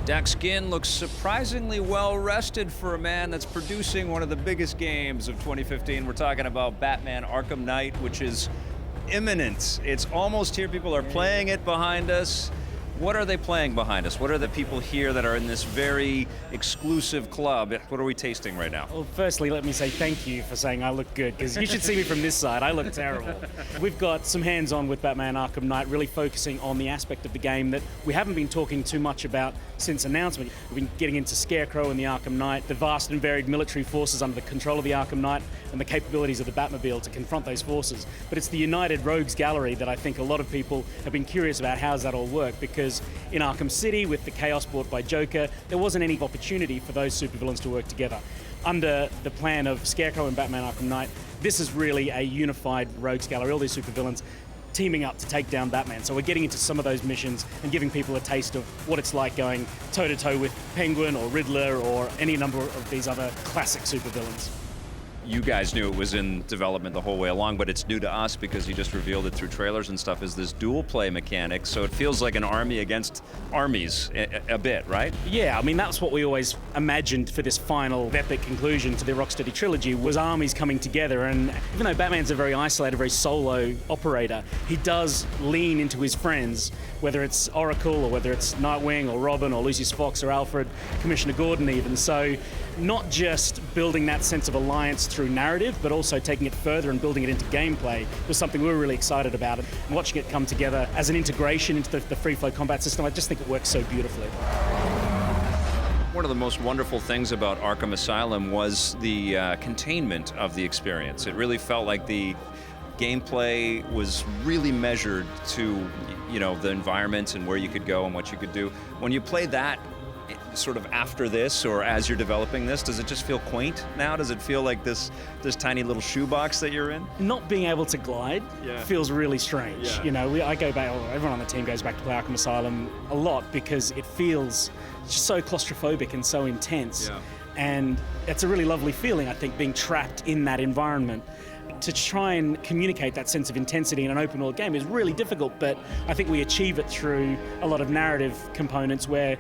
Dax Ginn looks surprisingly well rested for a man that's producing one of the biggest games of 2015. We're talking about Batman Arkham Knight, which is imminent. It's almost here. People are playing it behind us. What are they playing behind us? What are the people here that are in this very exclusive club? What are we tasting right now? Well, firstly, let me say thank you for saying I look good, because you should see me from this side. I look terrible. We've got some hands-on with Batman Arkham Knight, really focusing on the aspect of the game that we haven't been talking too much about since announcement. We've been getting into Scarecrow and the Arkham Knight, the vast and varied military forces under the control of the Arkham Knight, and the capabilities of the Batmobile to confront those forces. But it's the United Rogues Gallery that I think a lot of people have been curious about. How does that all work? Because in Arkham City, with the chaos brought by Joker, there wasn't any opportunity for those supervillains to work together. Under the plan of Scarecrow and Batman Arkham Knight, this is really a unified rogues gallery, all these supervillains teaming up to take down Batman. So we're getting into some of those missions and giving people a taste of what it's like going toe-to-toe with Penguin or Riddler or any number of these other classic supervillains. You guys knew it was in development the whole way along, but it's new to us because you just revealed it through trailers and stuff, is this dual play mechanic. So it feels like an army against armies a bit, right? Yeah, I mean, that's what we always imagined for this final epic conclusion to the Rocksteady trilogy, was armies coming together. And even though Batman's a very isolated, very solo operator, he does lean into his friends, whether it's Oracle or whether it's Nightwing or Robin or Lucius Fox or Alfred, Commissioner Gordon even. So not just building that sense of alliance through narrative, but also taking it further and building it into gameplay was something we were really excited about. And watching it come together as an integration into the free-flow combat system, I just think it works so beautifully. One of the most wonderful things about Arkham Asylum was the containment of the experience. It really felt like the gameplay was really measured to, you know, the environment and where you could go and what you could do. When you play that sort of after this or as you're developing this, does it just feel quaint now? Does it feel like this tiny little shoebox that you're in? Not being able to glide feels really strange. Yeah. You know, I go back, everyone on the team goes back to play Arkham Asylum a lot because it feels just so claustrophobic and so intense. Yeah. And it's a really lovely feeling, I think, being trapped in that environment. To try and communicate that sense of intensity in an open world game is really difficult, but I think we achieve it through a lot of narrative components where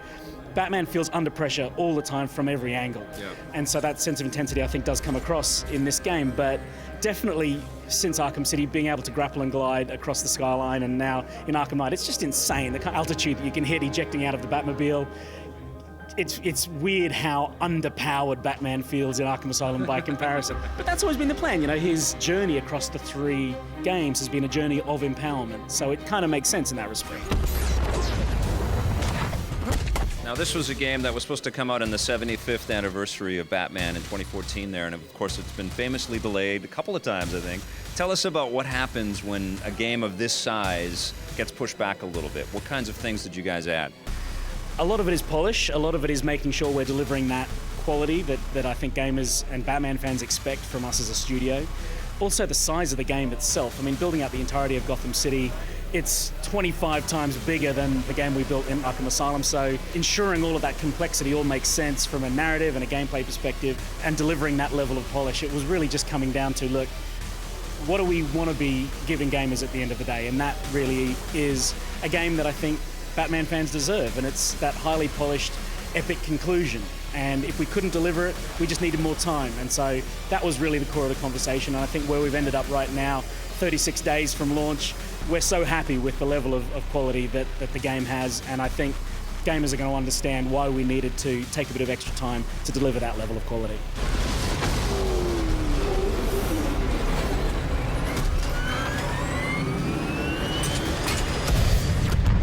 Batman feels under pressure all the time from every angle. Yeah. And so that sense of intensity, I think, does come across in this game. But definitely since Arkham City, being able to grapple and glide across the skyline, and now in Arkham Knight, it's just insane. The kind of altitude that you can hit ejecting out of the Batmobile. It's weird how underpowered Batman feels in Arkham Asylum by comparison. But that's always been the plan. You know, his journey across the 3 games has been a journey of empowerment. So it kind of makes sense in that respect. Now, this was a game that was supposed to come out in the 75th anniversary of Batman in 2014 there, and of course it's been famously delayed a couple of times, I think. Tell us about what happens when a game of this size gets pushed back a little bit. What kinds of things did you guys add? A lot of it is polish, a lot of it is making sure we're delivering that quality that I think gamers and Batman fans expect from us as a studio. Also the size of the game itself. I mean, building out the entirety of Gotham City, it's 25 times bigger than the game we built in Arkham Asylum, so ensuring all of that complexity all makes sense from a narrative and a gameplay perspective and delivering that level of polish. It was really just coming down to, look, what do we want to be giving gamers at the end of the day? And that really is a game that I think Batman fans deserve, and it's that highly polished, epic conclusion. And if we couldn't deliver it, we just needed more time. And so that was really the core of the conversation. And I think where we've ended up right now, 36 days from launch, we're so happy with the level of quality that the game has. And I think gamers are going to understand why we needed to take a bit of extra time to deliver that level of quality.